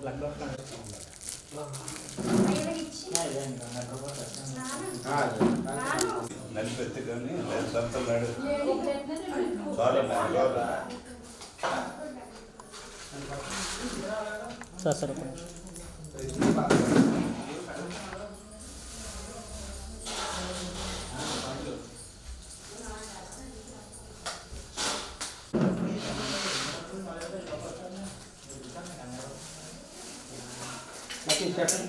Blood నలిపెత్తి కానీ సంతలాడు చాలా sir sir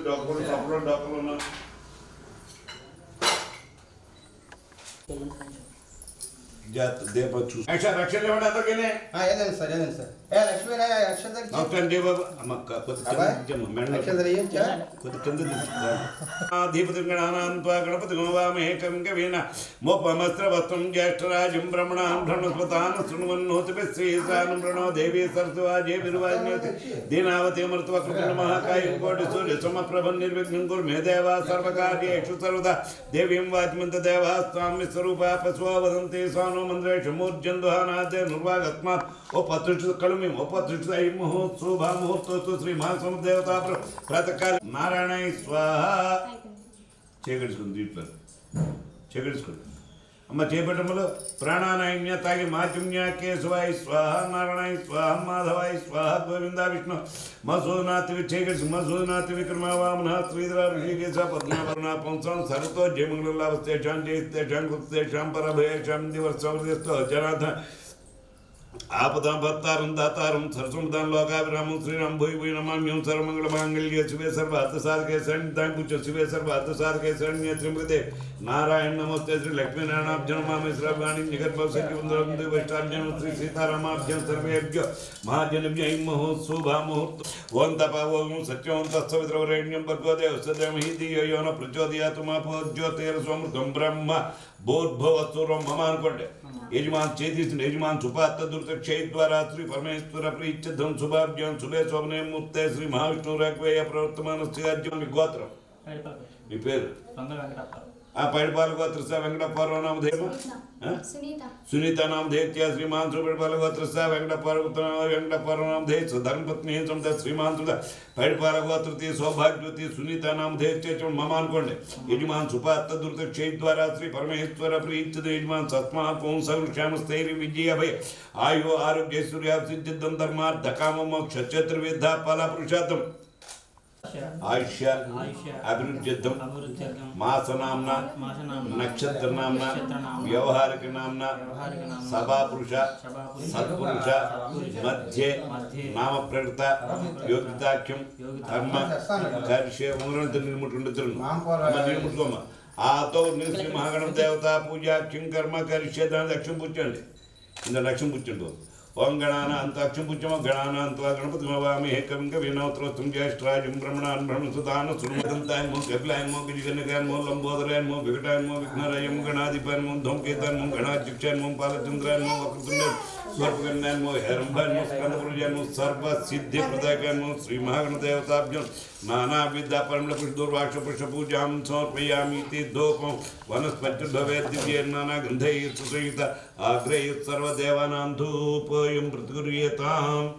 డబ్బులు రక్షణ గణపతి మోపమస్త్రవస్త్రం జ్యేష్ఠరాజం బ్రహ్మణాం బ్రహ్మస్పతాన్ శృణ్వన్నోతిభిశ్రీశానం ప్రణో దేవీ సరస్వాజే విర్వాజ్ఞోతి దీనావతి మృత్వకృష్ణ మహాకాయం కోటి సూర్య సమప్రభం నిర్విఘ్నం కుర్మే దేవా సర్వకార్యేషు సర్వదా దేవీం వాచ్మంత దేవా స్వామి స్వరూపా పశువో వదంతి స్వానో మంత్రేషు మూర్జందుహానాదే నిర్వాగత్మా ఉపతృష్టు కళుమి ఉపతృష్టు ఐ ముహూర్త శుభ ముహూర్తోస్తు శ్రీ మహాసముదేవతా ప్రాతకాల నారాయణ స్వాహ చేకడుచుకుంది దీంట్లో చేకడుచుకుంది అమ్మ చేపట్టములు ప్రాణానాయన్య తాగి మాచుమ్య కేశవాయ స్వాహ నారాయణ స్వాహ మాధవాయ స్వాహ గోవింద విష్ణు మసూనాథి చేకడుచు మసూనాథి విక్రమ వామన శ్రీధర ఋషికేశ పద్మావరణ పుంసం సర్వతో జయమంగళావస్తేషాం జయిస్తేషాం కృతేషాం పరభయేషాం దివర్షవృతిస్తో జనాథ आपदां भक्तारं दातारं सरसुमदां लोकाभिरामं श्रीराम भूय भूय नमाम्यं सर्वमंगलमांगल्ये शिवे सर्वार्थसाधके शरण्यं कुच शिवे सर्वार्थसाधके शरण्ये त्र्यंबके नारायण नमस्ते श्री लक्ष्मी नारायणाभ्यं नमामि श्रवणानि जगत्पवसंजीवन्दं देवष्टाभ्यं श्री सीतारामाभ्यं सर्वेभ्यो महाजनेभ्यः महोत्सुभा मुहूर्त ओं तपा ओं सत्यं तत्सवितुर्वरेण्यं भर्गो देवस्य धीमहि धियो यो न प्रचोदयात् मा ज्योतिर्समृद्धं ब्रह्म भूर्भुवस्सुरं मम अनुकोंडे यजमान चेती यजमान सुपात दुर्तक्षय द्वारा श्री परमेश्वर प्रीत्यधम शुभाभ्यां शुभे शोभने मूर्ते श्री महाविष्णु रघुवेय प्रवर्तमान श्री गोत्र మీ పేరు ఆ పైడిపాల గోత్రస్థ వెంకటప్ప నామ సునీత నామ ధేత్య శ్రీమాన్ పైడిపాల గోత్రస్థ వెంకటప్ప నామ ధేత్య ధర్మపత్ని శ్రీమాన్ పైడిపాల గోత్రతి సౌభాగ్యవతి సునీత నామ ధేత్య మమ అనుకోండి యజమాన్ సుపాత్త దుర్తక్షయ ద్వారా శ్రీ పరమేశ్వర ప్రీత్యత యజమాన్ సత్మాత్ సర్వక్షేమస్థైర్య విజయ భయ ఆయు ఆరోగ్య సూర్యాసిద్ధం ధర్మార్థ కామ మోక్ష చతుర్విధ ఫల పురుషార్థం आयुष्य अभिवृद्ध्यर्थम मासनाम्ना नक्षत्रनाम्ना व्यवहारिकनाम्ना सभापुरुष सत्पुरुष मध्ये नाम प्रकृत योगिताख्यं धर्म कर्षे निर्मुटुंडुतुन्नु आतो श्री महागणपति देवता पूजा किं कर्म कर्षे दान लक्ष्मी पूजंడి ఇంద లక్ష్మి పూజండి ओं गणानान्ताक्षं पुच्छम गणानान्त्वा गणपति नमामि एकं कविनोत्रोत्तम ज्येष्ठराजं ब्रह्मणान् ब्रह्मसुतान् सुरमदन्तान् मो कपिलान् मो गिरिजनकान् मो लंबोदरान् मो विकटान् मो विघ्नरायं गणाधिपान् मो धूमकेतान् मो गणाध्यक्षान् मो पालचन्द्रान् मो वक्रतुण्डान् स्वर्पकन्यान् मो हेरम्बान् मो स्कन्दपुरुषान् मो सर्वसिद्धिप्रदायकान् मो श्री महागणदेवताभ्यं नानाविध परिमलपुष्पदुर्वाक्षपुष्पपूजां समर्पयामि इति धूपं वनस्पतिर्भवेत् दिव्यैः नानागन्धैः सुसंयुत आग्रैः सर्वदेवानां धूपोऽयं प्रतिगृह्यताम्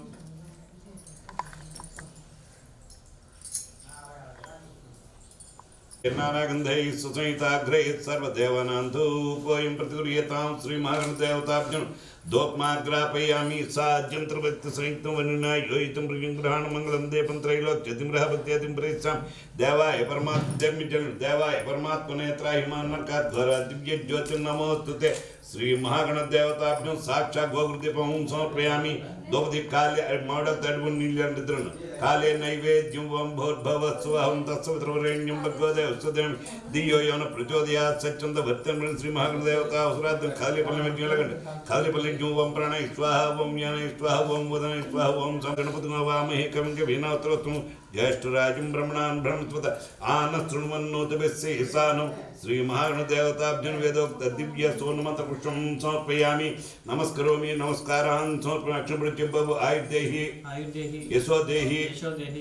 नानागन्धैः सुसंयुताग्रैः सर्वदेवानां धूपोऽयं प्रतिगृह्यतां श्री महागणदेवताभ्यं दोपमाग्रापयामि साज्यंत्रभक्ति संयुक्तं वनुना योहितं प्रयुङ्ग्रहाण मङ्गलं देवं त्रैलोक्यतिं रहभक्त्यतिं प्रेषां देवाय परमात्मने त्राहिमान्मकाद्वरा दिव्य ज्योतिर्नमोस्तुते श्री महागणदेवताभ्यं साक्षात् गोगृदीपं समर्पयामि द्रौपदी काले मॉडल तडवु नील्यंडिद्रन काले नैवेद्यं वं भोर्भवस्वहं तत्सवितुर्वरेण्यं भर्गो देवस्य धीमहि धियो यो न प्रचोदयात् सत्यं भक्तं श्री महागणदेवता असुराद् काले पल्लमेज्ञ लगंड काले पल्लमेज्ञ वं प्राणै स्वाहा वं ज्ञानै स्वाहा वं वदनै स्वाहा वं गणपति नमामहे कविं कवीनात्रोत्तमं ज्येष्ठराजं ब्रह्मणान् ब्रह्मस्पत आनस्तृण्वन्नोतभिस्सेसानं श्री महागणदेवताभ्यं वेदोक्त दिव्य सोनमन्त्र पुष्पं समर्पयामि नमस्करोमि नमस्कारान् समर्पयामि आयुर्देहि यशोदेहि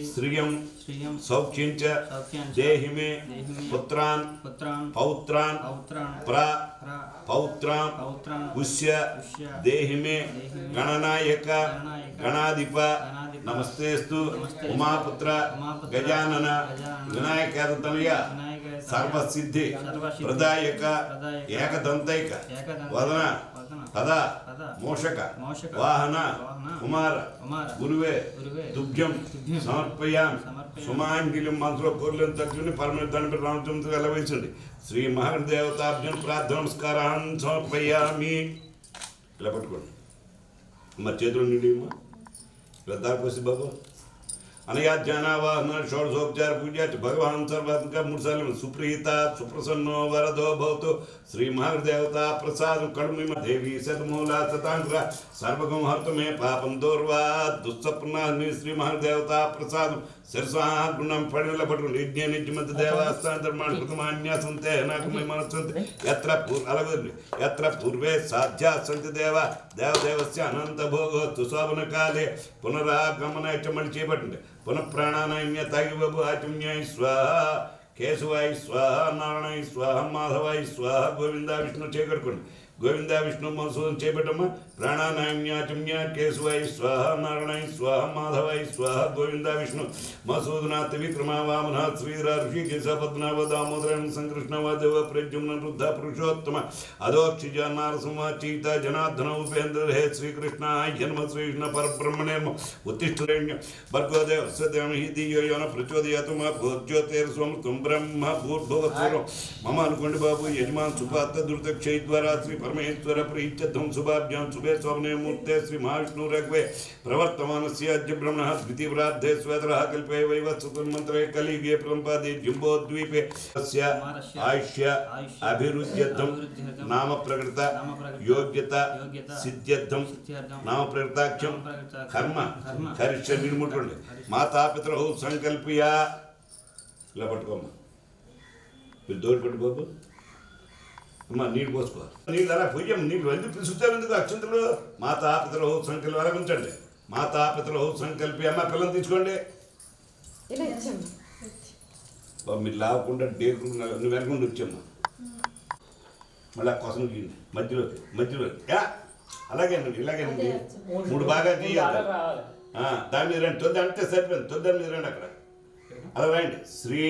श्रियं శ్రియం సౌఖ్యం చ సౌఖ్యం చ దేహి మే దేహి మే పుత్రాన్ పుత్రాన్ పౌత్రాన్ పౌత్రాన్ ప్ర ప్ర పౌత్రాన్ పౌత్రాన్ ఉష్య ఉష్య దేహి మే దేహి మే గణనాయక గణనాయక గణాధిప గణాధిప నమస్తేస్తు నమస్తేస్తు ఉమాపుత్ర ఉమాపుత్ర గజానన గజానన వినాయకతనయ వినాయక సర్వసిద్ధి సర్వసిద్ధి ప్రదాయక ప్రదాయక ఏకదంతైక ఏకదంత వదన వదన పద పద మూషక మోషక వాహన వాహన కుమార కుమార గురువే గురువే తుభ్యం తుభ్యం సమర్పయామి సమర్పయామి. సుమాంగిలి మనసులో కోర్లను తగ్గుని పరమేశ్వరుని రామచంద్ర వెలవేసింది శ్రీ మహాదేవతాభ్యం ప్రార్థన నమస్కారాన్ని సమర్పయామి ఇలా పట్టుకోండి మా చేతులు నిండిమ్మా ఇలా దారిపోసి బాబు అనయాధ్యానావాహన షోడశోపచార పూజ భగవాన్ సర్వాత్మక మూడుసార్లు సుప్రీత సుప్రసన్నో వరదో భవతు శ్రీ మహాదేవత ప్రసాదం కడుమిమ దేవి శతమూల శతాంకుర సర్వగం హర్తు మే పాపం దూర్వా దుస్సప్నాన్ని శ్రీ మహాదేవత ప్రసాదం శిరసా గుణం పడిల పట్టు నిజ్ఞ నిజ్మత దేవాస్తాంతర్మాణ కృతమాన్యాసంతే నాకమై మనస్సంతే యత్ర పూర్వే సాధ్యా సంతి దేవదేవస్య అనంత భోగోత్తు శోభన కాలే పునరాగమన మళ్ళీ చేపట్టండి పునః ప్రాణానాయ తాగి బాబు ఆచమ్యాయ స్వాహ కేశవాయ స్వాహ నారాయణ స్వాహ మాధవాయ స్వాహ గోవింద విష్ణు చేకడుకోండి గోవింద విష్ణు మధుసూదన్ చేపట్టమ్మ ప్రాణానాయమ్యాచమ్య కేశవాయ స్వాహ నారాయణ స్వాహ మాధవాయ స్వాహ గోవింద విష్ణు మధుసూదన త్రివిక్రమ వామన శ్రీధర ఋషికేశ పద్మనాభ దామోదర సంకృష్ణ వాదేవ ప్రద్యుమ్న వృద్ధ పురుషోత్తమ అదోక్షిజ నారసింహ చీత జనార్దన ఉపేంద్ర హే శ్రీకృష్ణ జన్మ శ్రీకృష్ణ పరబ్రహ్మణే ఉత్తిష్ఠురేణ్య భర్గోదేవ సదేమహి ధియో యోన ప్రచోదయాతు మా భోజ్యోతిర్స్వం బ్రహ్మ భూర్భువస్వరం మమ అనుకోండి బాబు యజమాన్ సుపాత్త దుర్దక్షయ ద్వారా శ్రీ పరమేశ్వర ప్రీత్యర్థం శుభాభ్యాం శుభే స్వప్నే మూర్తే శ్రీ మహావిష్ణు రఘ్వే ప్రవర్తమానస్య అద్య బ్రహ్మణ ద్వితీవ్రాద్ధే శ్వేతరః కల్పే వైవత్సతన్మంత్రే కలిగే ప్రలంపాదే జింబోద్వీపే తస్య ఆయుష్య అభివృద్ధ్యర్థం నామ ప్రకృత యోగ్యత సిద్ధ్యర్థం నామ ప్రకృతాఖ్యం కర్మ కరిష్య నిర్ముటండి మాతాపితరౌ సంకల్ప్య ఇలా పట్టుకోమ్మా మీరు దోడి పట్టు బాబు అమ్మా నీళ్ళు పోసుకో నీళ్ళు అలా పొయ్యం నీళ్ళు ఎందుకు పిలుచుతావు ఎందుకు అక్షంతలు మాతాపితరౌ సంకల్పి అలా ఉంచండి మాతాపితరౌ సంకల్పి అమ్మ పిల్లలు తీసుకోండి బాబు మీరు లావకుండా డేకు నువ్వు వెనకుండా వచ్చామ్మా మళ్ళీ కోసం గీయండి మధ్యలోకి అలాగేనండి ఇలాగేనండి 3 భాగాలు తీయాలి దాని మీద రండి తొద్దు అంటే సరిపోయింది తొద్దు మీద రండి అక్కడ అలా రాయండి శ్రీ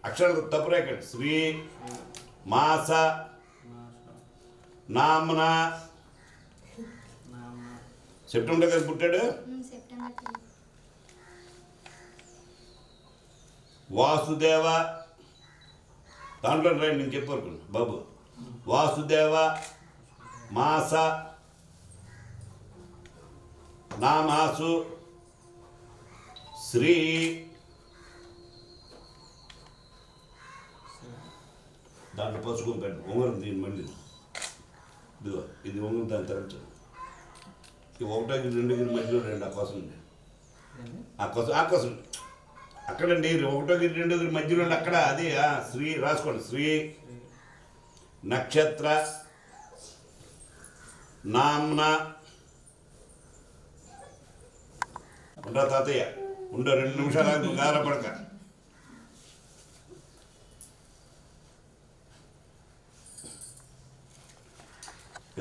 అక్షరాలు తప్పు రాకండి శ్రీ మాస నామన సెప్టెంబర్ కదా పుట్టాడు వాసుదేవ దాంట్లో రండి నేను చెప్పాను బాబు వాసుదేవ మాస నామాసు శ్రీ దాంట్లో పసుపు పెట్టు ఉంగరం దీని మళ్ళీ ఇదిగో ఇది ఉంగరం దాని తర్వాత ఈ 1 2 మధ్యలో రండి ఆ కోసం అక్కడండి 1 2 మధ్యలో అక్కడ అది శ్రీ రాసుకోండి శ్రీ నక్షత్ర నామ్న ఉండరా తాతయ్య 2 నిమిషాలు గారపడక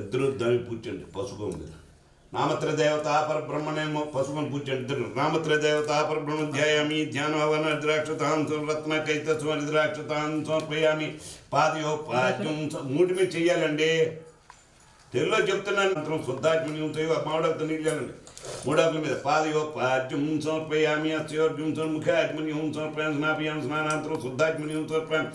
ఇద్దరు దాన్ని పూజండి పసుపు మీద నామత్ర దేవత పరబ్రహ్మణేమో పసుపుని పూజండి ఇద్దరు నామత్ర దేవత పరబ్రహ్మ ధ్యాయామి ధ్యానవన నిద్రాక్షతాన్ రత్న కైతస్వ నిద్రాక్షతాన్ సమర్పయామి పాదయో పాద్యం 3 మీద చెయ్యాలండి తెలుగులో చెప్తున్నాను మంత్రం శుద్ధాత్మని ఉంటాయి మామిడాకుతో నీళ్ళండి 3 ఆకుల మీద పాదయో పాద్యం సమర్పయామి అస్యోర్జుం ముఖాత్మని హోం సమర్పయామి స్నాపయామి స్నానాంతరం శుద్ధాత్మని హోం సమర్పయామి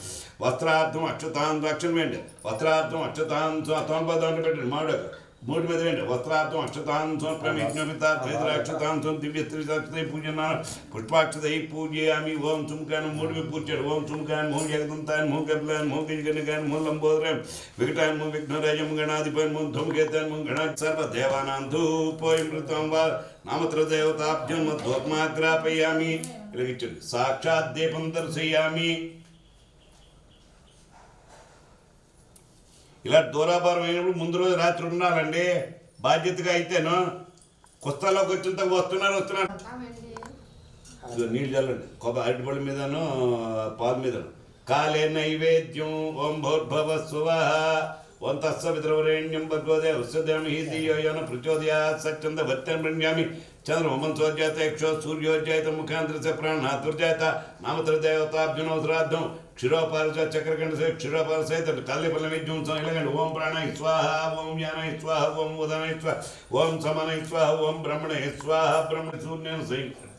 వస్త్రార్థం అక్షతాన్ రక్షణ వేయండి వస్త్రార్థం అక్షతాన్ తోన్పదాన్ని పెట్టండి మామిడాకు 3 మీద వేయండి వస్త్రార్థం అక్షతాన్ సమర్పయామి యజ్ఞోపితాక్షతాన్ దివ్య త్రిసాక్షి పూజన పుష్పాక్షతై పూజయామి ఓం సుముఖాన్ని 3 మీద పూజాడు ఓం సుముఖాన్ని మోహం జగదంతాన్ని మోహం కపిలాన్ని మోహం గజగణికాన్ని మోహం లంబోదరాన్ని వికటాన్ని మోహం విఘ్నరాజం గణాధిపతి మోహం ధూమకేతాన్ని మోహం గణా సర్వదేవానాం ధూపోయమృతం వా నామత్ర దేవతాభ్యం మధ్యోత్మాగ్రాపయామి ఇలాగిచ్చండి సాక్షాత్ దీపం దర్శయామి ఇలా దూరాభారం అయినప్పుడు ముందు రోజు రాత్రి ఉండాలండి బాధ్యతగా అయితేను కుస్తాలోకి వచ్చిన వస్తున్నారు నీళ్ళు చల్లండి కొబ్బరి అరటిపళ్ళ మీదను పాలు మీదను. కాలే నైవేద్యం ఓం భోర్భవ స్వః ఓం తత్సవితుర్వరేణ్యం భర్గో దేవస్య ధీమహి ధియో యో నః ప్రచోదయాత్ సత్యంద భర్తం ప్రణ్యామి చంద్రమం సోజ్జాత యక్షో సూర్యోజ్జాత ముఖాంతరస్య ప్రాణాతుర్జాత నామత్రదేవతాభ్యునో శ్రాద్ధం క్షీరోపారస చక్రకంఠ క్షీరోపార సహిత కల్లిపల్ల విద్యం ఇలాగండి. ఓం ప్రాణాయ స్వాహ ఓం యానాయ స్వాహ ఓం ఉదనాయ స్వాహ ఓం సమానాయ స్వాహ ఓం బ్రహ్మణే స్వాహ బ్రహ్మ సూర్యేన సంయుక్తం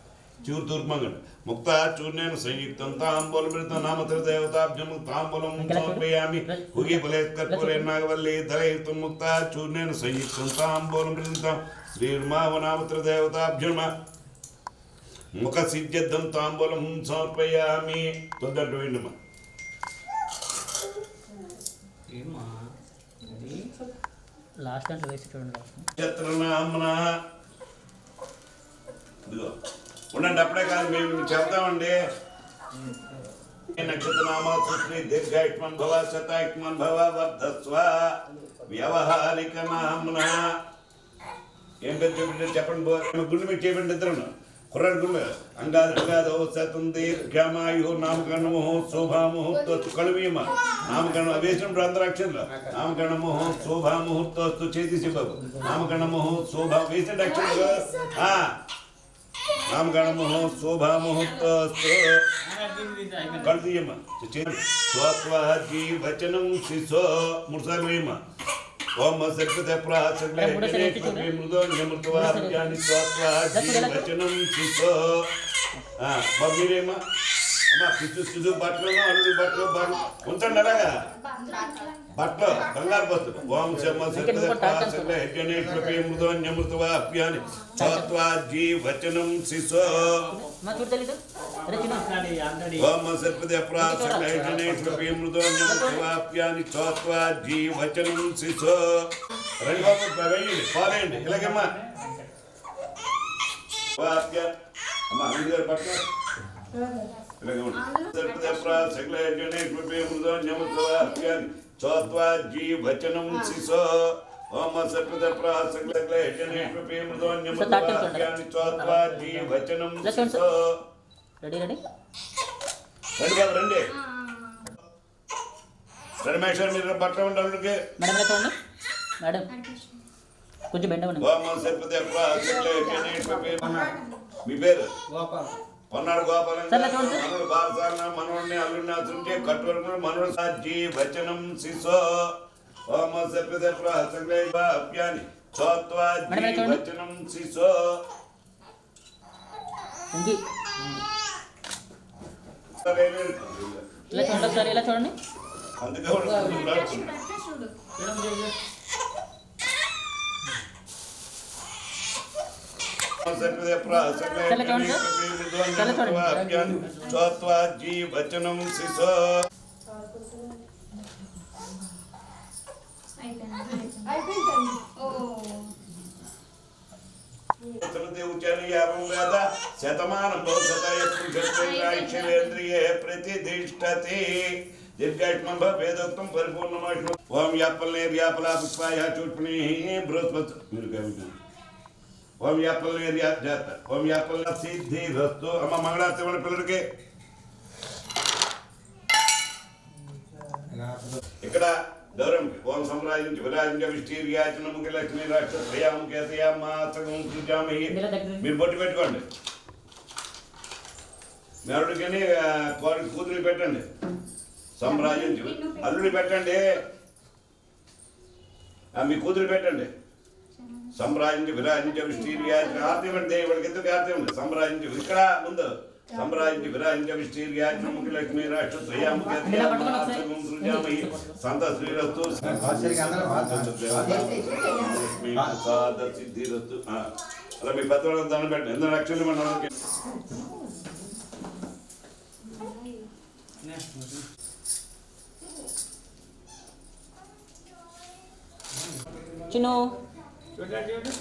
చూర్తుర్మంగండి ముక్త చూర్ణేన సంయుక్తం తాంబూలమృత నామత్రదేవతాభ్యం తాంబూలం సమర్పయామి హుగి ఫలేత్కర్పూరే నాగవల్లి ధరయుక్తం ముక్త చూర్ణేన సంయుక్తం తాంబూలమృతం శ్రీర్మావనామత్రదేవతాభ్యం ముఖ సిద్ధ్యర్థం తాంబూలం సమర్పయామి. తొందరగా వేయండిమా. లాస్ట్ అంటే వేసి చూడండి. నక్షత్రనామన ఇదిగో ఉండండి, అప్పుడే కాదు మేము చెప్తామండి. నక్షత్రనామ సృష్టి దీర్ఘాయుష్మన్ భవ శతాయుష్మన్ భవ వర్ధస్వ వ్యవహారిక నామన. ఏం పేరు చూపించారు చెప్పండి. గుండె మీద చేయండి ఇద్దరు కుర్రాడు గుండె అంగాద శతం దీర్ఘమాయు నామకరణము శోభాముహూర్తోస్తు కళువీమ నామకరణ వేసినప్పుడు అంతరాక్షరులు నామకరణము శోభాముహూర్తోస్తు చేసి బాబు నామకరణము శోభా వేసిన అక్షరులు నామకరణము శోభాముహూర్తోస్తు కళువీమ స్వస్వజీవచనం శిశో మూడుసార్లు వేయమ. ఓం సర్పద ప్రాసగ్లే మృదోన్యమృతవార్యాని స్వస్వజీవచనం శిశో బొమ్మిరేమా అమ్మా శిశు బట్టలు అల్లుడి బట్టలు ఉంచండి అలాగా బట్టలు బంగారు బస్సులు. ఓం శమ సర్పద ప్రాసగ్లే మృదోన్యమృతవాప్యాని స్వస్వజీవచనం శిశో ఓం సర్పద ప్రాసగ్లే మృదోన్యమృతవాప్యాని స్వస్వజీవచనం శిశో. రండి బాబు వేయండి పాలేయండి ఇలాగమ్మా అమ్మా అల్లుడి గారు పట్టు జీవచనం శిశో. ఓం సర్పద జీవచనం శిశో. రెడీ రెడీ రండి బాబు రండి. రమేశ్వర్ మీరు పట్ల ఉండాలి మేడం చూడండి మేడం కొంచెం బెండ ఉండండి. ఓం సర్పద మీ పేరు పొన్నాడు గోపాలం మనోడు బాలసారణ మనోడిని అల్లుడిని అతుంటే కట్టువరకు మనోడు జీవచనం శిశో. ఓం సర్పద అప్యాని జీవచనం శిశో. ఇలా చూడండి ఒకసారి ఇలా చూడండి. అందుకే జీవచనం శిశో. శతమానం భవశతేంద్రియే ప్రతిష్ఠతే దీర్ఘాయుష్మం భవేదోక్తం పరిపూర్ణమాయుష్మ. ఓం యాపల్నే ర్యాపలా పుష్పాయ చూష్మణి బృహస్పతి మీరు కవిత. ఓం యాపల్నే జాత ఓం యాపల్ సిద్ధి రస్తు. అమ్మ మంగళారతి మన పిల్లలకి ఇక్కడ గౌరవం. ఓం సంరాజించి విరాజించ విష్ఠీర్యాచనముఖి లక్ష్మీ రాక్షసయాముఖేతయామాసమహి. మీరు బొట్టు పెట్టుకోండి. మెరుడికని కూతురు పెట్టండి. సంరాజించి అల్లుడి పెట్టండి. మీ కూతురు పెట్టండి. సంరాజించి విరాజించ విష్ఠీర్యాచన ఆర్తి అంటే ఇవాడికి ఎందుకు ఆర్తి ఉంది. సంరాజించి ఇక్కడ ముందు సంరాజించి విరాజించ విష్ఠీర్యాచనముఖి లక్ష్మీ రాక్షసయాముఖేతయామాసమహి సంత శ్రీరస్తు సిద్ధిరస్తు. అలా మీ పెద్దవాళ్ళని దండం పెట్టండి. ఎందుకు యాక్చువల్లీ మన వాళ్ళకి చిన్ను చూడాలి చూడండి.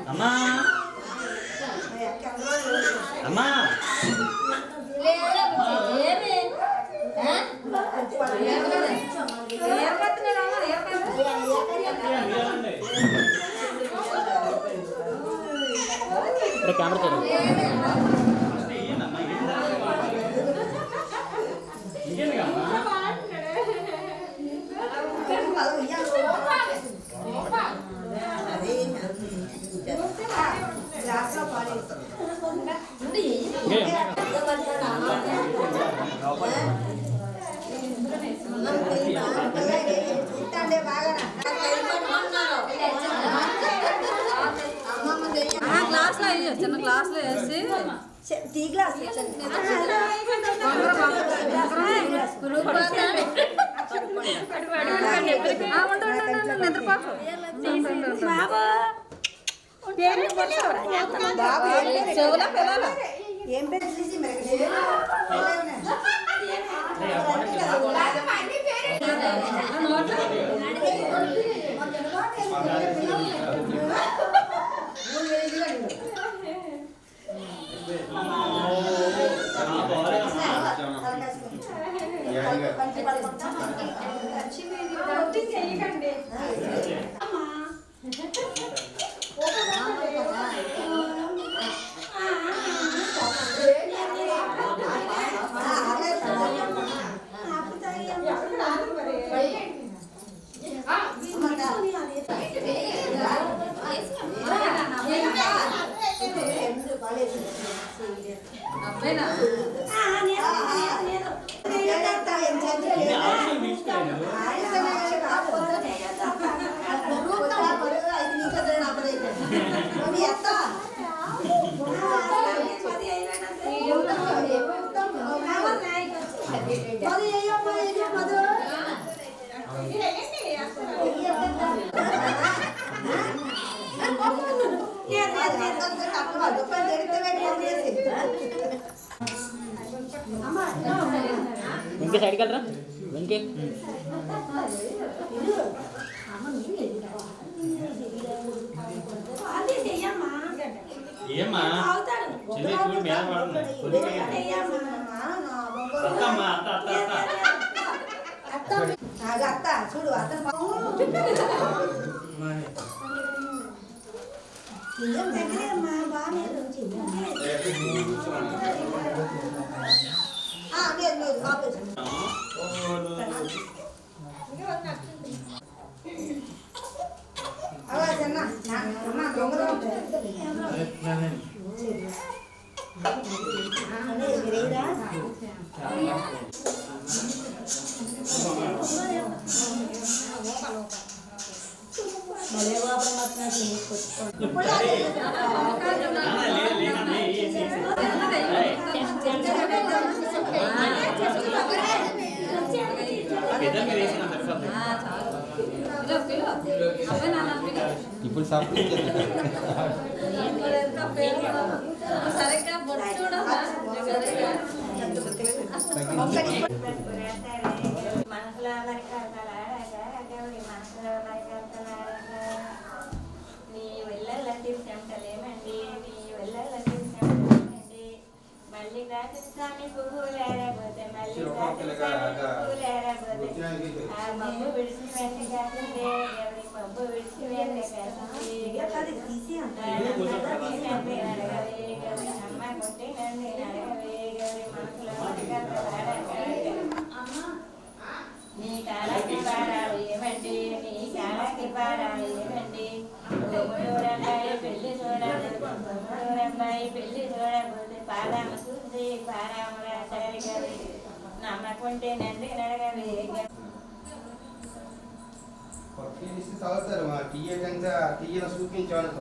అమ్మా అమ్మా కెమెరా గ్లాస్లో చిన్న గ్లాస్లో వేసి టీ గ్లాస్ చెవుల పిల్లలు ఏం వెంకే సైడ్కి వెళ్ళరా వెంకే ఏమ్మా చెల్లి చూడు మీద అత్త చూడు అతను ఇప్పుడు సరిగ్గా మల్లికాకృష్ణాన్ని పువ్వులేరబోతే మబ్బు విడిచి వెంట కాకుంటే ఎవరి మబ్బు విడిచి వెంట కాకుంటే అమ్మ కొట్టి నంది నడగవే గౌరి మనసులో నీ కాలకి పారాలు ఏమండి నీ కాలకి పారాలు ఏమండి తొమ్మిదూరంబాయి పెళ్లి తొమ్మిదూరంబాయి పెళ్లి చూడబోతే పాదామ చూసి పారామురా సరిగవి నమ్మకుంటే నంది నడగవే చదువుతారు మా టీఏ కంటే టీఏలో చూపించాను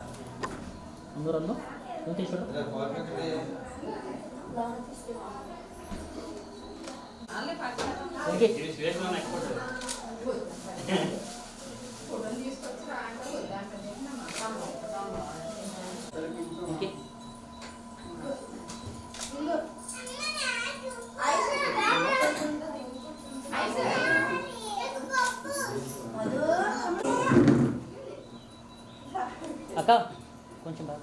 అందరూ నువ్వు తీసుకుంటా ఇంకే అక్క కొంచెం బాగా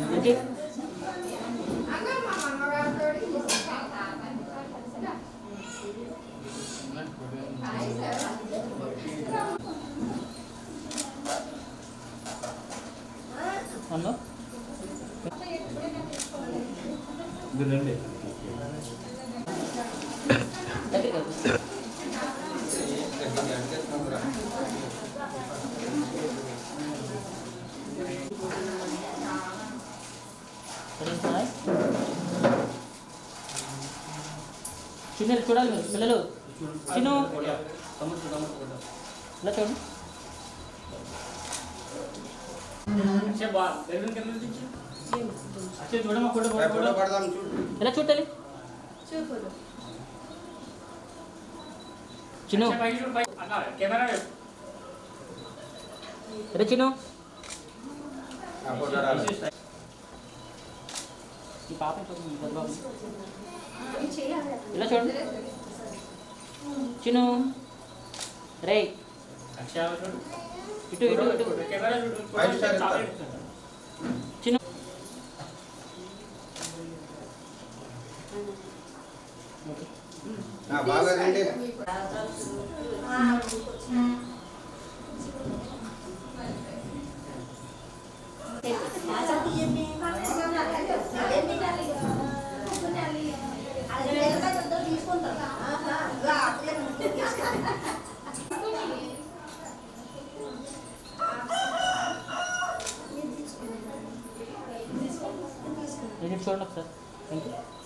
ఇంకే అన్నా దగ్గరికి చిన్నలు చూడాలి మీరు పిల్లలు చిన్ను ఇలా చూడండి చూడమ్మా ఇలా చూడాలి చిన్ను అరే చిన్ను ఈ పాప ఇలా చూడండి చిన్ను రే ఇటు ఇటు ఇటు చిన్ను బాగా రండి చూడండి ఒకసారి థ్యాంక్ యూ